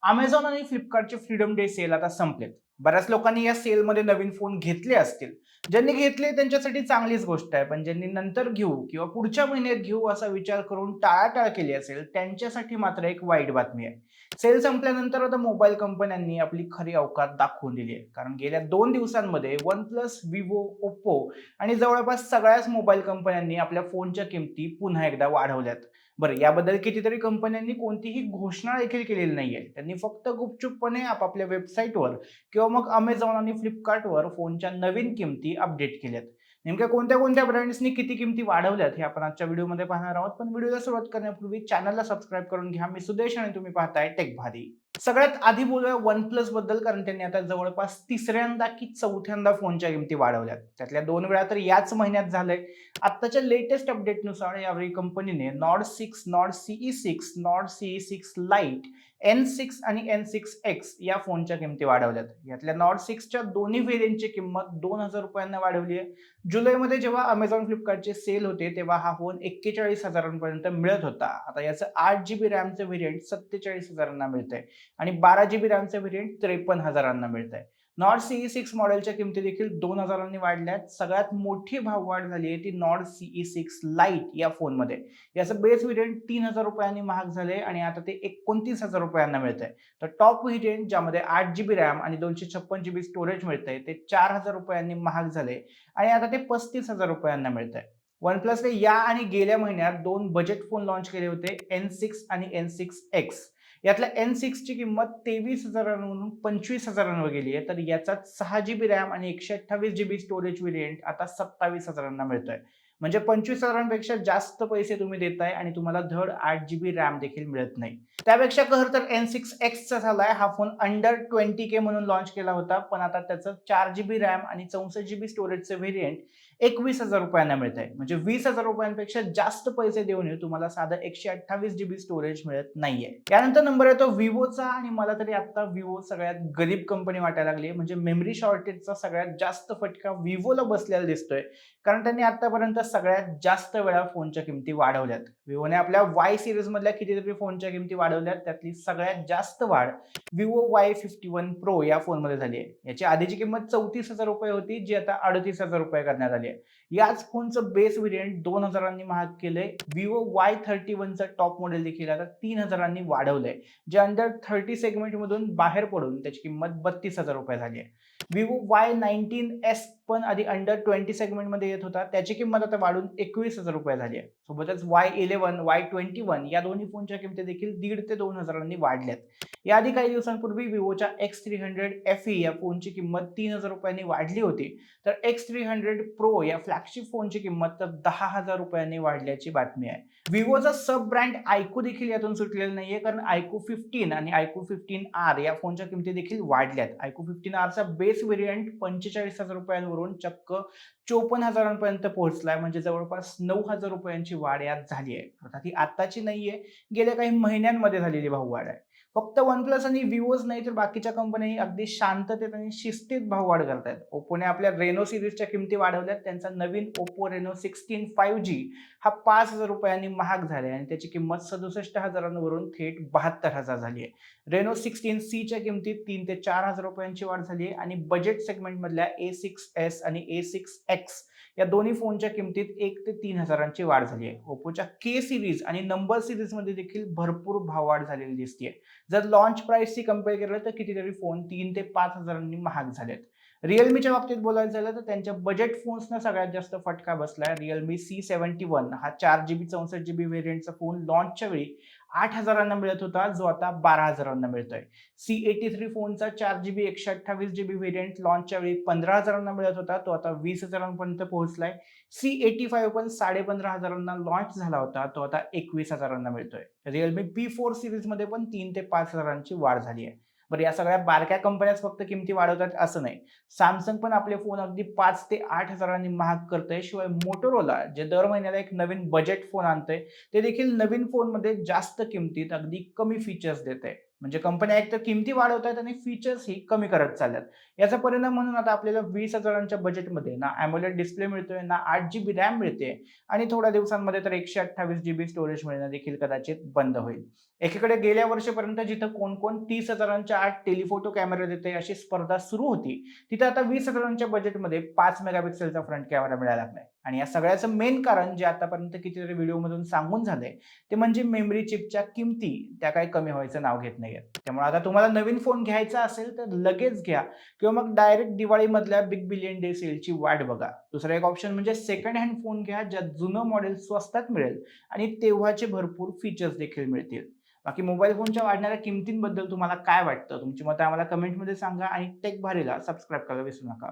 Amazon आणि Flipkartचे freedom day sale आता संपलेत. बऱ्याच लोकांनी या सेलमध्ये नवीन फोन घेतले असतील. ज्यांनी घेतले त्यांच्यासाठी चांगलीच गोष्ट आहे, पण ज्यांनी नंतर घेऊ किंवा पुढच्या महिन्यात घेऊ असा विचार करून टाळाटाळ केली असेल, त्यांच्यासाठी मात्र एक वाईट बातमी आहे. सेल संपल्यानंतर आता मोबाईल कंपन्यांनी आपली खरी अवकात दाखवून दिली आहे. कारण गेल्या 2 दिवसांमध्ये OnePlus, Vivo, Oppo आणि जवळपास सगळ्याच मोबाईल कंपन्यांनी आपल्या फोनच्या किमती पुन्हा एकदा वाढवल्यात. बरं, याबद्दल कितीतरी कंपन्यांनी कोणतीही घोषणा देखील केलेली नाहीये. त्यांनी फक्त गुपचूपपणे आपापल्या वेबसाईटवर किंवा मग Amazon आणि Flipkartवर फोनच्या नवीन किमती अपडेट केल्यात. नेमक्या कोणत्या कोणत्या ब्रँड्सनी किती किमती वाढवल्यात हे आपण आजच्या व्हिडिओमध्ये पाहणार आहोत. पण व्हिडिओला सुरुवात करण्यापूर्वी चॅनलला सबस्क्राईब करून घ्या. मी सुदेश आणि तुम्ही पाहताय टेक भारी. सगळ्यात आधी बोलूया OnePlus बद्दल, कारण त्यांनी आता जवळपास तिसऱ्यांदा की चौथ्यांदा फोनच्या किमती वाढवल्यात. त्यातल्या 2 वेळा तर याच महिन्यात झालंय. आत्ताच्या लेटेस्ट अपडेटनुसार यावेळी कंपनीने Nord 6, Nord CE6, Nord CE6 Lite, N6 आणि N6X या फोनच्या किमती वाढवल्यात. यातल्या Nord 6च्या दोन्ही व्हेरियंटची किंमत ₹2000 वाढवली आहे. जुलैमध्ये जेव्हा Amazon Flipkartचे सेल होते तेव्हा हा फोन 41,000 पर्यंत मिळत होता. आता याचं 8GB रॅमचं व्हेरियंट 47,000 मिळतंय आणि 12GB रॅमचं व्हेरियंट 53,000 मिळतंय. Nord CE6 मॉडेलच्या किमती देखील 2,000 वाढल्यात. सगळ्यात मोठी भाववाढ झाली आहे ती Nord CE6 Lite या फोनमध्ये. याचं बेस व्हेरियंट ₹3,000 महाग झाले आणि आता ते ₹29,000 मिळतंय. तर टॉप व्हेरियंट ज्यामध्ये 8GB रॅम आणि 256GB स्टोरेज मिळतंय ते ₹4,000 महाग झाले आणि आता ते ₹35,000 मिळतंय. OnePlusने या आणि गेल्या महिन्यात 2 बजेट फोन लॉन्च केले होते, N6 आणि N6X. यातल्या N6 ची किंमत 23,000 वरून 25,000 वर गेली आहे. तर याचा 6GB रॅम आणि 128GB स्टोरेज व्हेरियंट आता 27,000 मिळतोय. म्हणजे 25,000 पेक्षा जास्त पैसे तुम्ही देताय आणि तुम्हाला धड 8GB रॅम देखील मिळत नाही. त्यापेक्षा कहर तर N6X चा झालाय. हा फोन अंडर 20K म्हणून लॉन्च केला होता, पण आता त्याचं 4GB रॅम आणि 64GB स्टोरेजचं व्हेरियंट ₹21,000 मिळतंय. म्हणजे ₹20,000 जास्त पैसे देऊनही तुम्हाला साधं 128GB स्टोरेज मिळत नाहीये. यानंतर नंबर येतो Vivoचा आणि मला तरी आता Vivo सगळ्यात गरीब कंपनी वाटायला लागली. म्हणजे मेमरी शॉर्टेजचा सगळ्यात जास्त फटका Vivoला बसलेला दिसतोय. कारण त्यांनी आतापर्यंत सगळ्यात जास्त वेळा फोनच्या किमती वाढवल्यात. Vivoने आपल्या Y सीरीज मधल्या कितीतरी फोनच्या किमती वाढवल्यात. त्यातली सगळ्यात जास्त वाढ Vivo Y51 Pro या फोनमध्ये झाली आहे. याची आधीची किंमत ₹34,000 होती, जी आता ₹38,000 करण्यात आली आहे. याच फोनचं बेस व्हेरियंट 2,000 महाग केलंय. Vivo Y31 चं टॉप मॉडेल देखील आता 3,000 वाढवलंय, जे अंडर 30 सेगमेंटमधून बाहेर पडून त्याची किंमत ₹32,000 झाली आहे. Vivo Y19s पण आधी अंडर 20 सेगमेंटमध्ये येत होता. त्याची किंमत आता वाढून ₹21,000 झाली आहे. सोबतच Y11, Y21 या दोन्ही फोनच्या किमती देखील 1,500 ते 2,000 वाढल्यात. याआधी काही दिवसांपूर्वी Vivoच्या X300 FE या फोनची किंमत ₹3,000 वाढली होती. तर X300 Pro या फ्लॅगशिप फोनची किंमत तर ₹10,000 वाढल्याची बातमी आहे. Vivoचा सब ब्रँड iQOO देखील यातून सुटलेला नाहीये, कारण iQOO 15 आणि iQOO 15R या फोनच्या किमती देखील वाढल्यात. iQOO 15R चा बेस व्हेरियंट ₹45,000 वरून चक्क 54,000 पर्यंत पोहोचलाय. म्हणजे जवळपास ₹9,000 वाढ यात झाली आहे. अर्थात ही आत्ताची नाहीये, गेल्या काही महिन्यांमध्ये झालेली भाववाढ आहे. फक्त OnePlus आणि Vivoच नाही तर बाकीच्या कंपन्याही अगदी शांततेत आणि शिस्तीत भाववाढ करतायत. Oppoने आपल्या Reno सीरीजच्या किमती वाढवल्यात. त्यांचा नवीन Oppo Reno 16 5G हा ₹5,000 महाग झालाय आणि त्याची किंमत 67,000 वरून थेट 72,000 झाली आहे. Reno 16C च्या किमतीत 3,000 ते 4,000 वाढ झाली आहे आणि बजेट सेगमेंटमधल्या A6s आणि A6X या दोन्ही फोनच्या किमतीत 1,000 ते 3,000 वाढ झाली आहे. Oppoच्या K सीरीज आणि नंबर सीरीजमध्ये देखील भरपूर भाववाढ झालेली दिसतेय. जर लॉन्च प्राइसशी कंपेअर केलं तर कितीतरी फोन 3,000 ते 5,000 महाग झालेत. Realmeच्या बाबतीत बोलायचं झालं तर त्यांच्या बजेट फोन्सना सगळ्यात जास्त फटका बसलाय. Realme C71 हा 4GB 64GB व्हेरियंटचा फोन लॉन्चच्या वेळी 8,000 मिळत होता, जो आता 12,000 मिळतोय. C83 फोनचा 4GB 128GB व्हेरियंट लॉन्चच्या वेळी 15,000 मिळत होता, तो आता 20,000 पर्यंत पोहोचलाय. C85 पण 15,500 लॉन्च झाला होता, तो आता 21,000 मिळतोय. Realme P4 सीरीजमध्ये पण 3,000 ते 5,000 वाढ झाली आहे. बरं, या सगळ्या बारक्या कंपन्याच फक्त किमती वाढवतात असं नाही. Samsung पण आपले फोन अगदी 5,000 ते 8,000 महाग करतंय. शिवाय Motorola जे दर महिन्याला एक नवीन बजेट फोन आणतंय, ते देखील नवीन फोनमध्ये जास्त किमतीत अगदी कमी फीचर्स देतंय. म्हणजे कंपन्या एक तर किमती वाढवत आहेत आणि फीचर्सही कमी करत चालल्यात. याचा परिणाम म्हणून आता आपल्याला 20,000च्या बजेटमध्ये ना AMOLED डिस्प्ले मिळतोय, ना 8 GB रॅम मिळते आणि थोड्या दिवसांमध्ये तर 128 GB स्टोरेज मिळणं देखील कदाचित बंद होईल. एकीकडे गेल्या वर्षीपर्यंत जिथं कोण 30,000च्या आत टेलिफोटो कॅमेरा देते अशी स्पर्धा सुरू होती, तिथं आता 20,000च्या बजेटमध्ये 5 मेगापिक्सेलचा फ्रंट कॅमेरा मिळायला लागलाय. आणि या सगळ्याचं मेन कारण जे आतापर्यंत कितीतरी व्हिडिओमधून सांगून झालंय, ते म्हणजे मेमरी चिपच्या किमती त्या काही कमी व्हायचं नाव घेत नाहीयेत. त्यामुळे आता तुम्हाला नवीन फोन घ्यायचा असेल तर लगेच घ्या किंवा मग डायरेक्ट दिवाळीमधल्या बिग बिलियन डे सेलची वाट बघा. दुसरा एक ऑप्शन म्हणजे सेकंड हँड फोन घ्या, ज्यात जुनं मॉडेल स्वस्तात मिळेल आणि तेव्हाचे भरपूर फीचर्स देखील मिळतील. बाकी मोबाईल फोनच्या वाढणाऱ्या किमतींबद्दल तुम्हाला काय वाटतं? तुमची मतं आम्हाला कमेंटमध्ये सांगा आणि टेक भारीला सबस्क्राईब करायला विसरू नका.